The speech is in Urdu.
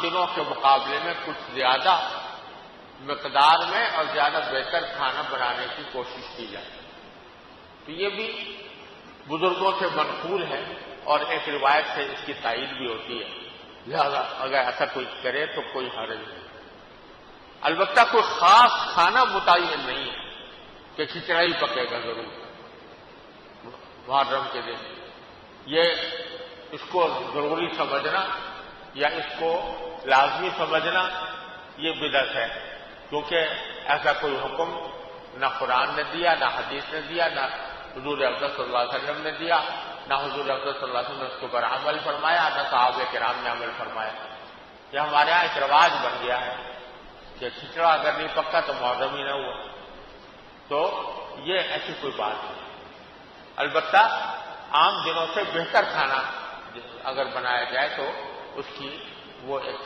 دنوں کے مقابلے میں کچھ زیادہ مقدار میں اور زیادہ بہتر کھانا بنانے کی کوشش کی جائے. تو یہ بھی بزرگوں سے منقول ہے اور ایک روایت سے اس کی تائید بھی ہوتی ہے. لہذا اگر ایسا کوئی کرے تو کوئی حرج نہیں. البتہ کوئی خاص کھانا متعین نہیں ہے کہ کھچڑا ہی پکے گا ضرور محرم کے دن. یہ اس کو ضروری سمجھنا یا اس کو لازمی سمجھنا یہ بدعت ہے، کیونکہ ایسا کوئی حکم نہ قرآن نے دیا، نہ حدیث نے دیا، نہ حضور اقدس صلی اللہ علیہ وسلم نے دیا، نہ حضور اقدس صلی اللہ علیہ وسلم نے اس کے اوپر عمل فرمایا، نہ صحابہ کرام نے عمل فرمایا. یہ ہمارے یہاں ایک رواج بن گیا ہے کہ کھچڑا اگر نہیں پکا تو محرم ہی نہ ہوا. تو یہ ایسی کوئی بات نہیں. البتہ عام دنوں سے بہتر کھانا اگر بنایا جائے تو اس کی وہ ایک